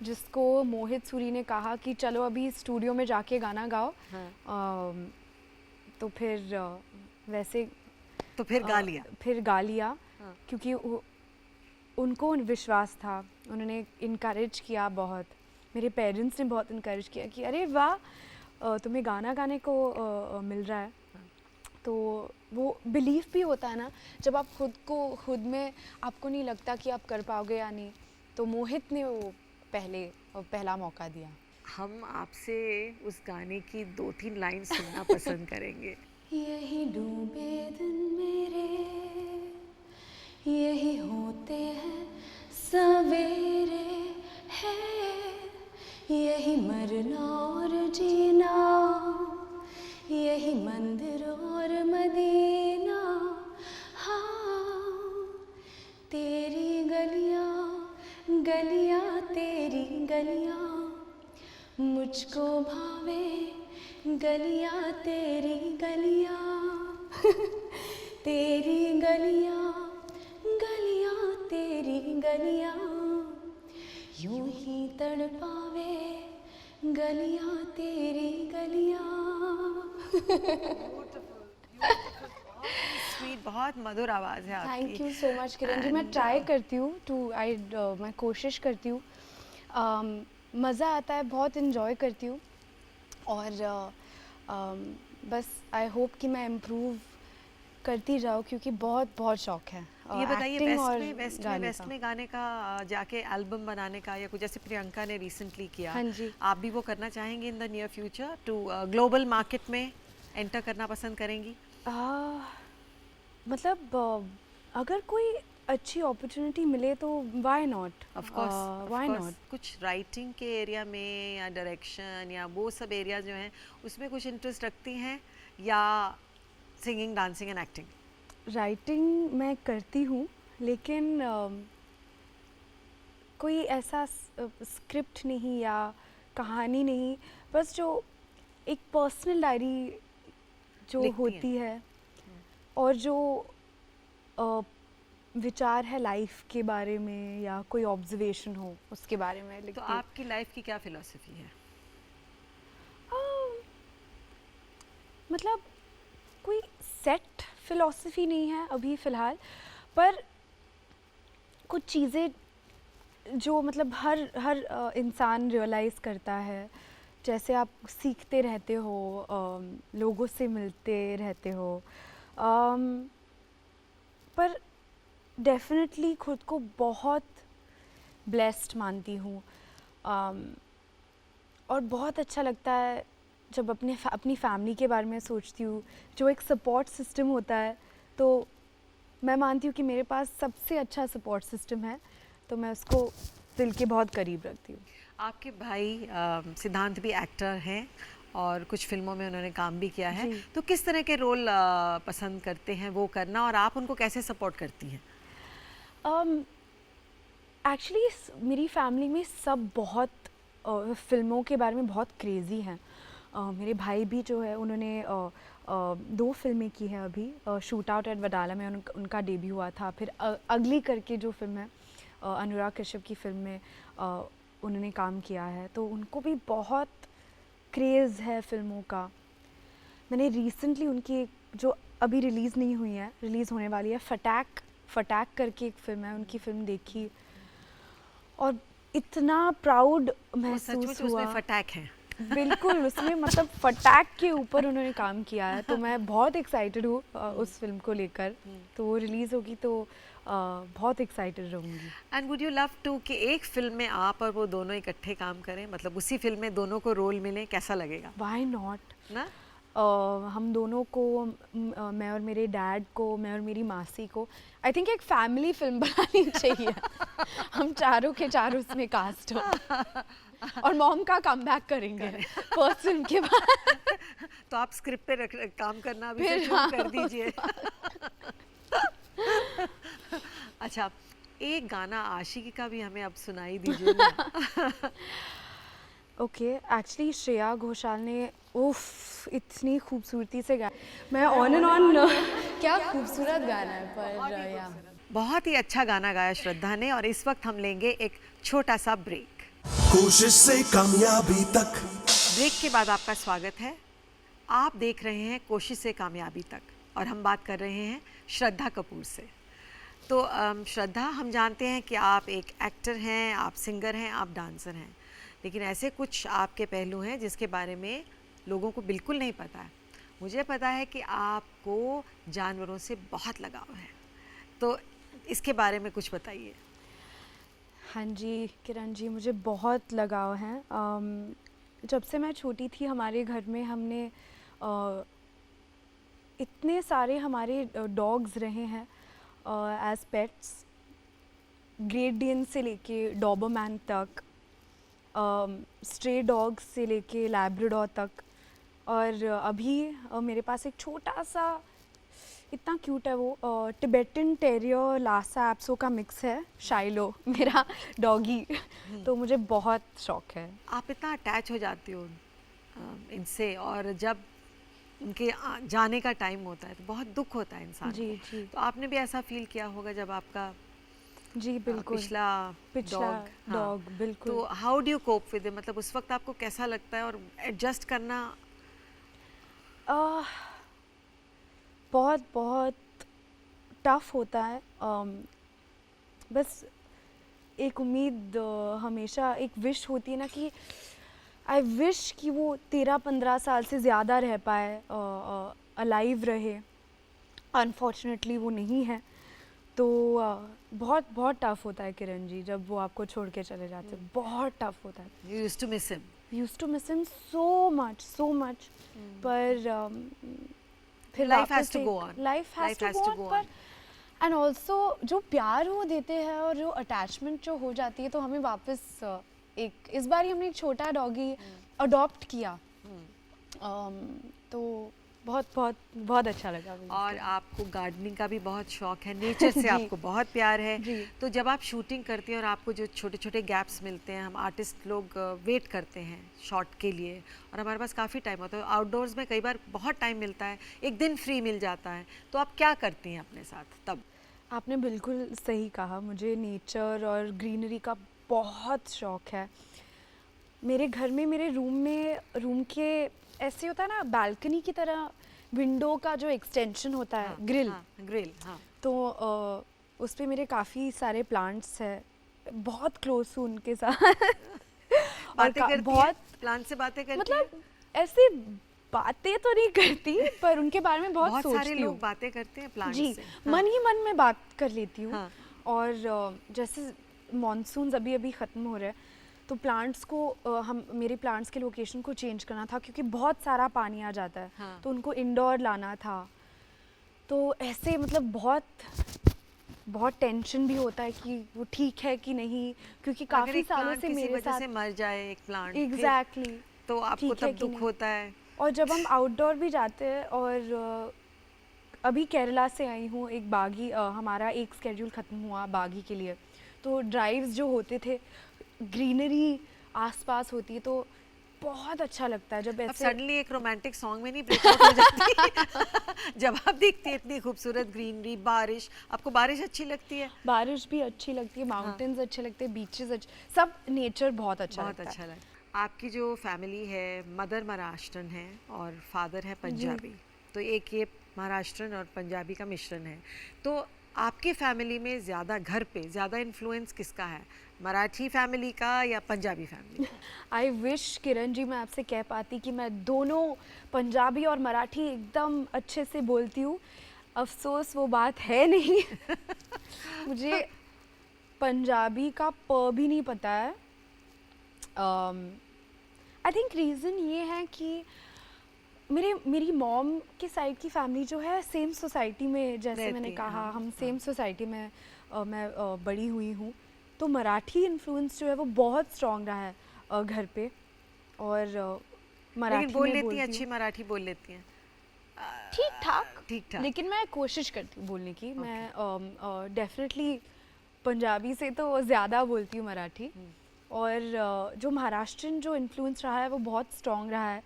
जिसको मोहित सूरी ने कहा कि चलो अभी स्टूडियो में जाके गाना गाओ। हाँ। तो फिर वैसे तो फिर गा लिया। फिर गा लिया हाँ। क्योंकि उनको विश्वास था, उन्होंने इनकरेज किया बहुत, मेरे पेरेंट्स ने बहुत इनकरेज किया कि अरे वाह तुम्हें गाना गाने को मिल रहा है। तो वो बिलीव भी होता है ना, जब आप खुद में आपको नहीं लगता कि आप कर पाओगे या नहीं, तो मोहित ने वो पहला मौका दिया। हम आपसे उस गाने की 2-3 लाइन सुनना पसंद करेंगे। यही डूबे दिन मेरे, यही होते हैं सवेरे, है यही मरना और जीना, यही मंदिर और मदीना। हाँ तेरी गलियाँ गलियाँ तेरी गलियाँ, मुझको भावे गलियाँ तेरी गलियाँ। तेरी गलियाँ गलियाँ तेरी गलियाँ, यूं ही तड़पावे गलियाँ तेरी गलियाँ। स्वीट, बहुत मधुर आवाज़ है आपकी। Thank you so much Kiran ji. मैं ट्राई करती हूँ मैं कोशिश करती हूँ, मज़ा आता है, बहुत इन्जॉय करती हूँ, और बस आई होप कि मैं इम्प्रूव करती जाऊँ क्योंकि बहुत शौक है ये बताइए, acting वेस्ट और में वेस्ट में गाने वेस्ट का। में गाने का जाके एल्बम बनाने का, या कुछ जैसे प्रियंका ने रिसेंटली किया, हाँ जी। आप भी वो करना चाहेंगे in the near future? To global market में एंटर करना पसंद करेंगी? मतलब अगर कोई अच्छी अपॉर्चुनिटी मिले तो why not, of course, why not. कुछ राइटिंग के एरिया में या डायरेक्शन या वो सब एरिया जो हैं उसमें कुछ इंटरेस्ट रखती हैं, या singing, dancing and acting? Writing मैं करती हूँ, लेकिन कोई ऐसा स्क्रिप्ट नहीं या कहानी नहीं, बस जो एक पर्सनल डायरी जो लिखती होती है, और जो विचार है लाइफ के बारे में या कोई ऑब्जर्वेशन हो उसके बारे में तो लिखती हूँ। आपकी लाइफ की क्या फिलॉसफी है? मतलब कोई सेट फिलॉसफी नहीं है अभी फ़िलहाल, पर कुछ चीज़ें जो मतलब हर इंसान रियलाइज़ करता है, जैसे आप सीखते रहते हो, लोगों से मिलते रहते हो, पर डेफिनेटली खुद को बहुत ब्लेस्ड मानती हूँ, और बहुत अच्छा लगता है जब अपनी फैमिली के बारे में सोचती हूँ, जो एक सपोर्ट सिस्टम होता है। तो मैं मानती हूँ कि मेरे पास सबसे अच्छा सपोर्ट सिस्टम है, तो मैं उसको दिल के बहुत करीब रखती हूँ। आपके भाई सिद्धांत भी एक्टर हैं और कुछ फिल्मों में उन्होंने काम भी किया है, जी। तो किस तरह के रोल पसंद करते हैं वो करना, और आप उनको कैसे सपोर्ट करती हैं? एक्चुअली मेरी फैमिली में सब बहुत फिल्मों के बारे में बहुत क्रेज़ी हैं। मेरे भाई भी जो है उन्होंने 2 फिल्में की हैं अभी। शूट आउट एट वडाला में उनका डेब्यू हुआ था, फिर अगली करके जो फिल्म है अनुराग कश्यप की फिल्म में उन्होंने काम किया है, तो उनको भी बहुत क्रेज़ है फिल्मों का। मैंने रिसेंटली उनकी जो अभी रिलीज़ नहीं हुई है, रिलीज़ होने वाली है, फटाक करके एक फ़िल्म है, उनकी फ़िल्म देखी और इतना प्राउड वो महसूस सचमुच हुआ। उसमें फटाक हैं। बिल्कुल, उसमें मतलब फटाक के ऊपर उन्होंने काम किया है, तो मैं बहुत एक्साइटेड हूँ उस फिल्म को लेकर। तो वो रिलीज़ होगी तो बहुत एक्साइटेड रहूँगी। And would you love to कि एक फिल्म में आप और वो दोनों इकट्ठे काम करें, मतलब उसी फिल्म में दोनों को रोल मिले, कैसा लगेगा व्हाई नॉट? ना? हम दोनों को, मैं और मेरे डैड को, मैं और मेरी मासी को, आई थिंक एक फैमिली फिल्म बनानी चाहिए। हम चारों के चारों उसमें कास्ट हो और मॉम का कमबैक करेंगे फर्स्ट फिल्म के बाद। तो आप स्क्रिप्ट पे काम करना अभी फिर से शुरू हाँ, कर दीजिए। अच्छा, एक गाना आशिकी का भी हमें अब सुनाई दीजिए ना। ओके, एक्चुअली श्रेया घोषाल ने उफ इतनी खूबसूरती से गाया, मैं ऑन एंड ऑन क्या खूबसूरत गाना है, पर या बहुत ही अच्छा गाना गाया श्रद्धा ने, और इस वक्त हम लेंगे एक छोटा सा ब्रेक। कोशिश से कामयाबी तक। ब्रेक के बाद आपका स्वागत है। आप देख रहे हैं कोशिश से कामयाबी तक और हम बात कर रहे हैं श्रद्धा कपूर से। तो श्रद्धा, हम जानते हैं कि आप एक एक्टर हैं, आप सिंगर हैं, आप डांसर हैं, लेकिन ऐसे कुछ आपके पहलू हैं जिसके बारे में लोगों को बिल्कुल नहीं पता है। मुझे पता है कि आपको जानवरों से बहुत लगाव है, तो इसके बारे में कुछ बताइए। हाँ जी किरण जी, मुझे बहुत लगाव है। जब से मैं छोटी थी हमारे घर में हमने इतने सारे हमारे डॉग्स रहे हैं एज पेट्स, ग्रेट डेन से लेके डॉबरमैन तक, स्ट्रे डॉग्स से लेके लैब्राडोर तक, और अभी मेरे पास एक छोटा सा, इतना क्यूट है वो, टिबेटन टेरियर लासा एप्सो का मिक्स है, शाइलो मेरा डॉगी। तो मुझे बहुत शौक है। आप इतना अटैच हो जाती हो इनसे, और जब उनके जाने का टाइम होता है तो बहुत दुख होता है इंसान जी को। जी तो आपने भी ऐसा फील किया होगा जब आपका जी बिल्कुल। पिछला डॉग बिल्कुल। तो how do you cope with it? मतलब उस वक्त आपको कैसा लगता है और एडजस्ट करना? बहुत बहुत टफ होता है। बस एक उम्मीद हमेशा, एक विश होती है ना कि आई विश कि वो 13-15 साल से ज़्यादा रह पाए, अलाइव रहे। अनफॉर्चुनेटली वो नहीं है, तो बहुत बहुत टफ होता है किरण जी जब वो आपको छोड़ के चले जाते हैं। बहुत टफ होता है। You used to miss him. Used to miss him so much. पर फिर Life has to go on. Life has Life to has go to on. go पर on. एंड ऑल्सो जो प्यार वो देते हैं और जो अटैचमेंट जो हो जाती है, तो हमें वापस एक, इस बार ही हमने एक छोटा डॉगी अडॉप्ट किया। तो बहुत बहुत बहुत अच्छा लगा मुझे। और आपको गार्डनिंग का भी बहुत शौक है, नेचर से जी। आपको बहुत प्यार है। जी। तो जब आप शूटिंग करती हैं और आपको जो छोटे छोटे गैप्स मिलते हैं, हम आर्टिस्ट लोग वेट करते हैं शॉट के लिए, और हमारे पास काफ़ी टाइम होता है। आउटडोर्स में कई बार बहुत टाइम मिलता है, एक दिन फ्री मिल जाता है, तो आप क्या करती हैं अपने साथ तब? आपने बिल्कुल सही कहा, मुझे नेचर और ग्रीनरी का बहुत शौक है। मेरे घर में, मेरे रूम के ऐसे होता है ना, बालकनी की तरह विंडो का जो एक्सटेंशन होता है, ग्रिल। ग्रिल, हाँ। तो उस पे मेरे काफ़ी सारे प्लांट्स हैं, बहुत क्लोज हूँ उनके साथ। बातें करती बहुत, प्लांट से बातें करती मतलब ऐसे बातें तो नहीं करती, पर उनके बारे में बहुत बहुत सारे सोचती लोग हूँ। बातें करते हैं प्लांट जी, से। मन ही मन में बात कर लेती हूँ। हाँ। और जैसे मॉनसून अभी अभी ख़त्म हो रहा है, तो प्लांट्स को मेरे प्लांट्स के लोकेशन को चेंज करना था क्योंकि बहुत सारा पानी आ जाता है। हाँ। तो उनको इंडोर लाना था। तो ऐसे मतलब बहुत बहुत टेंशन भी होता है कि वो ठीक है कि नहीं, क्योंकि अगर काफ़ी एक सालों प्लांट से किसी मेरे वजह साथ से मर जाए, एक प्लांट एग्जैक्टली तो आपको ठीक है तब कि दुख नहीं। होता है। और जब हम आउटडोर भी जाते हैं, और अभी केरला से आई हूँ, एक बागी, हमारा एक स्केड्यूल ख़त्म हुआ बागी के लिए, तो ड्राइव्स जो होते थे, ग्रीनरी आसपास होती है, तो बहुत अच्छा लगता है जब अब ऐसे। सडनली एक रोमांटिक सॉन्ग में नहीं ब्रेकआउट हो जाती जब आप देखती है इतनी खूबसूरत ग्रीनरी, बारिश। आपको बारिश अच्छी लगती है? बारिश भी अच्छी लगती है, माउंटेन्स अच्छे लगते हैं, बीचेस अच्छे, सब नेचर बहुत अच्छा बहुत लगता अच्छा है। लगता है। आपकी जो फैमिली है, मदर महाराष्ट्रन है और फादर है पंजाबी, तो एक ये महाराष्ट्रन और पंजाबी का मिश्रण है। तो आपकी फैमिली में ज़्यादा, घर पे ज़्यादा इन्फ्लुएंस किसका है, मराठी फैमिली का या पंजाबी फैमिली का? आई विश किरण जी मैं आपसे कह पाती कि मैं दोनों पंजाबी और मराठी एकदम अच्छे से बोलती हूँ। अफसोस वो बात है नहीं। मुझे पंजाबी का प भी नहीं पता है। आई थिंक रीज़न ये है कि मेरी मॉम की साइड की फैमिली जो है सेम सोसाइटी में, जैसे रहती मैंने है, कहा, हाँ, हम सेम सोसाइटी में मैं बड़ी हुई हूँ, तो मराठी इन्फ्लुएंस जो है वो बहुत स्ट्रॉन्ग रहा है घर पे। और मराठी लेकिन बोल में लेती बोलती हैं, हूँ। अच्छी मराठी बोल लेती हैं? ठीक ठाक, ठीक ठाक। लेकिन मैं कोशिश करती हूँ बोलने की। मैं डेफिनेटली पंजाबी से तो ज़्यादा बोलती हूँ मराठी। और जो महाराष्ट्रन जो इन्फ्लुएंस रहा है वो बहुत स्ट्रॉन्ग रहा है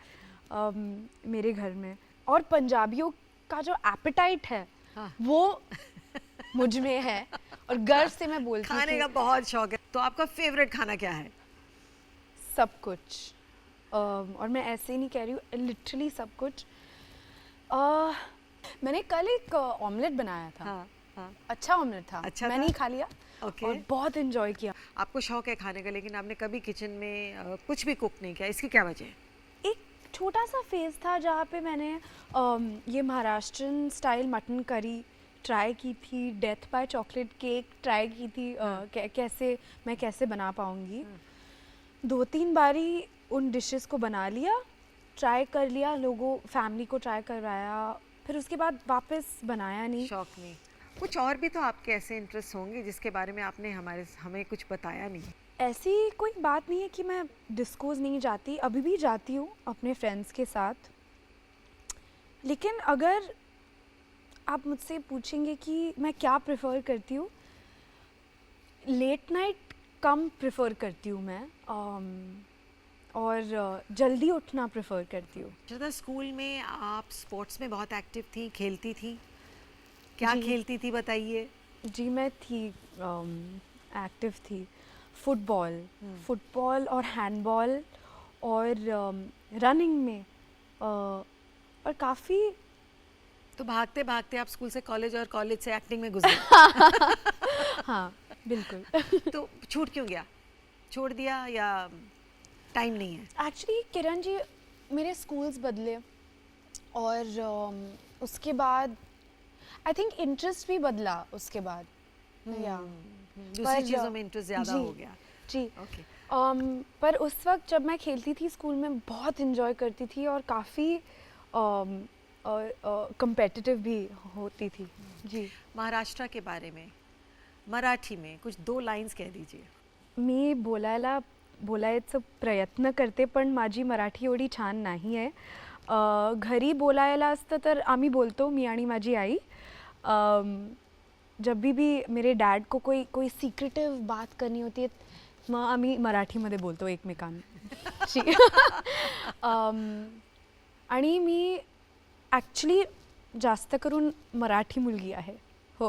मेरे घर में। और पंजाबियों का जो एपेटाइट है, हाँ। वो मुझ में है, और गर्व से मैं बोलती हूँ खाने कि का बहुत शौक है। तो आपका फेवरेट खाना क्या है? सब कुछ। और मैं ऐसे ही नहीं कह रही हूँ, लिटरली सब कुछ। मैंने कल एक ऑमलेट बनाया था। हाँ। अच्छा ऑमलेट था। अच्छा मैंने ही था? खा लिया ओके। और बहुत एंजॉय किया। आपको शौक है खाने का, लेकिन आपने कभी किचन में कुछ भी कुक नहीं किया, इसकी क्या वजह है? एक छोटा सा फेज़ था जहाँ पे मैंने ये Maharashtrian style mutton curry try की थी, death by chocolate cake try की थी, कैसे बना पाऊँगी। 2-3 बारी उन डिशेस को बना लिया, ट्राई कर लिया, लोगों फैमिली को ट्राई करवाया, फिर उसके बाद वापस बनाया नहीं। शौक नहीं। कुछ और भी तो आपके ऐसे इंटरेस्ट होंगे जिसके बारे में आपने हमें कुछ बताया नहीं। ऐसी कोई बात नहीं है कि मैं डिस्कोज नहीं जाती, अभी भी जाती हूँ अपने फ्रेंड्स के साथ। लेकिन अगर आप मुझसे पूछेंगे कि मैं क्या प्रेफर करती हूँ, लेट नाइट कम प्रेफर करती हूँ मैं, और जल्दी उठना प्रेफर करती हूँ। श्रद्धा, स्कूल में आप स्पोर्ट्स में बहुत एक्टिव थी, खेलती थी, क्या जी। खेलती थी बताइए? जी मैं थी, एक्टिव थी। फुटबॉल और हैंडबॉल और रनिंग में, और काफ़ी। तो भागते भागते आप स्कूल से कॉलेज और कॉलेज से एक्टिंग में गुजरे। हाँ बिल्कुल। तो छूट क्यों गया? छोड़ दिया या टाइम नहीं है? एक्चुअली किरण जी, मेरे स्कूल्स बदले और उसके बाद आई थिंक इंटरेस्ट भी बदला उसके बाद। या दूसरी चीज़ों में इंटरेस्ट ज़्यादा जी, हो गया। जी। ओके। पर उस वक्त जब मैं खेलती थी स्कूल में, बहुत इंजॉय करती थी और काफ़ी कंपेटिटिव भी होती थी। जी। महाराष्ट्र के बारे में मराठी में कुछ 2 लाइन्स कह दीजिए। मी बोलायचं प्रयत्न करते, पण माझी मराठी एवढी छान नाही आहे। घरी बोलायला असतं तर आम्ही बोलतो, मी आणि माझी आई। जब भी मेरे डॅड को कोई सिक्रेटिव बात करनी होती है, मग आम्ही मराठीमध्ये बोलतो एकमेकांशी। आणि मी ॲक्च्युली जास्त करून मराठी मुलगी आहे। हो।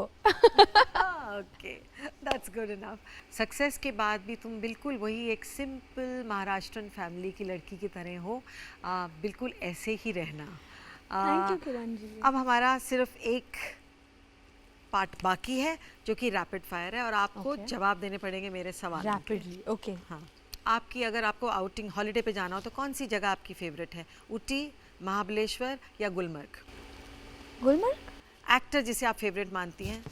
Okay, that's good enough. Success के बाद भी तुम बिल्कुल वही एक सिंपल महाराष्ट्रन फैमिली की लड़की की तरह हो। बिल्कुल ऐसे ही रहना। Thank you Kiran ji. अब हमारा सिर्फ एक पार्ट बाकी है जो कि रैपिड फायर है, और आपको Okay. जवाब देने पड़ेंगे मेरे सवाल। रैपिडली। ओके। हाँ, आपकी अगर आपको आउटिंग हॉलीडे पे जाना हो तो कौन सी जगह आपकी फेवरेट है? ऊटी, महाबलेश्वर या गुलमर्ग? गुलमर्ग। एक्टर जिसे आप फेवरेट मानती हैं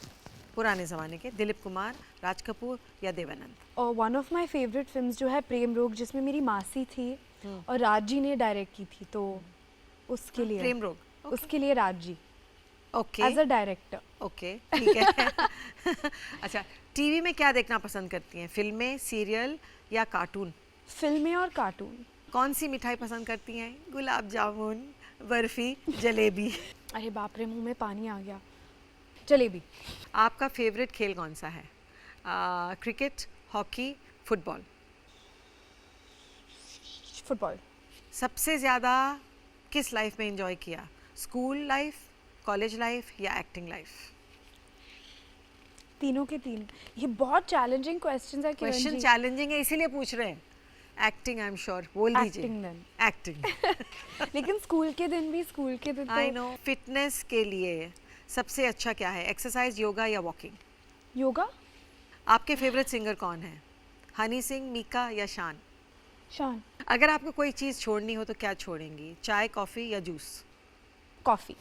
पुराने ज़माने के, दिलीप कुमार, राज कपूर या देवानंद? और one of my favourite films जो है प्रेम रोग, जिसमें मेरी मासी थी और राज जी ने डायरेक्ट की थी, तो उसके लिए प्रेम रोग। उसके लिए Raj ji okay, as a director. Okay, ठीक है। अच्छा, टीवी में क्या देखना पसंद करती हैं? फिल्में, सीरियल या कार्टून? फिल्में और कार्टून। कौन सी मिठाई पसंद करती हैं? गुलाब जामुन, बर्फी, जलेबी? अरे बाप रे, मुंह में पानी आ गया। जलेबी। आपका फेवरेट खेल कौन सा है? Cricket, hockey, football? फुटबॉल। सबसे ज़्यादा किस लाइफ में एंजॉय किया? स्कूल लाइफ, कॉलेज लाइफ या एक्टिंग लाइफ? तीनों के तीन। ये बहुत चैलेंजिंग क्वेश्चंस है किरण क्वेश्चन जी। चैलेंजिंग है इसीलिए पूछ रहे हैं। एक्टिंग, आई एम श्योर, बोल दीजिए। Acting then. एक्टिंग। लेकिन स्कूल के दिन भी, स्कूल के दिन आई तो नो। फिटनेस के लिए सबसे अच्छा क्या है? एक्सरसाइज, योगा या वॉकिंग? योगा। आपके फेवरेट सिंगर कौन है? हनी सिंह, मीका या शान? शान। अगर आपको कोई चीज़ छोड़नी हो तो क्या छोड़ेंगी? चाय, कॉफ़ी या जूस? कॉफी।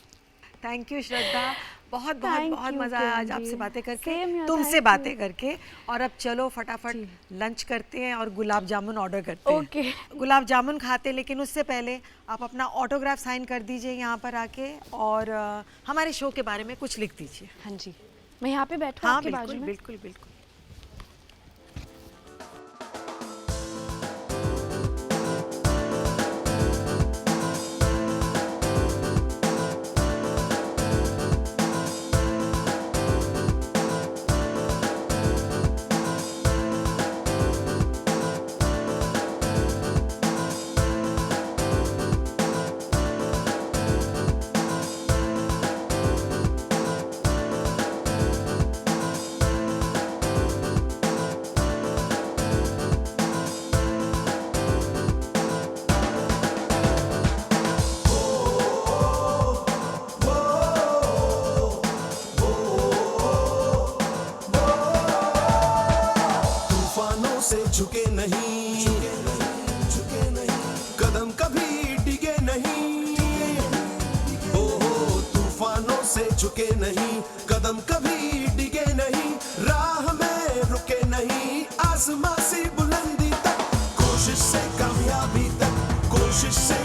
थैंक यू श्रद्धा, बहुत बहुत Thank बहुत you, मज़ा आया आज किरण आपसे जी। बातें करके, Same here, तुमसे thank बातें you. करके। और अब चलो फटाफट जी। लंच करते हैं और गुलाब जामुन ऑर्डर करते हैं। ओके। गुलाब जामुन खाते, लेकिन उससे पहले आप अपना ऑटोग्राफ साइन कर दीजिए यहाँ पर आके, और हमारे शो के बारे में कुछ लिख दीजिए। हाँ जी, मैं यहाँ पे बैठूँ हाँ आपके बाजू बिल्कुल में? बिल्कुल बिल्कुल। से झुके नहीं, कदम कभी डिगे नहीं, ओ तूफानों से झुके नहीं, कदम कभी डिगे नहीं, राह में रुके नहीं, आसमां सी बुलंदी तक, कोशिश से कामयाबी तक, कोशिश से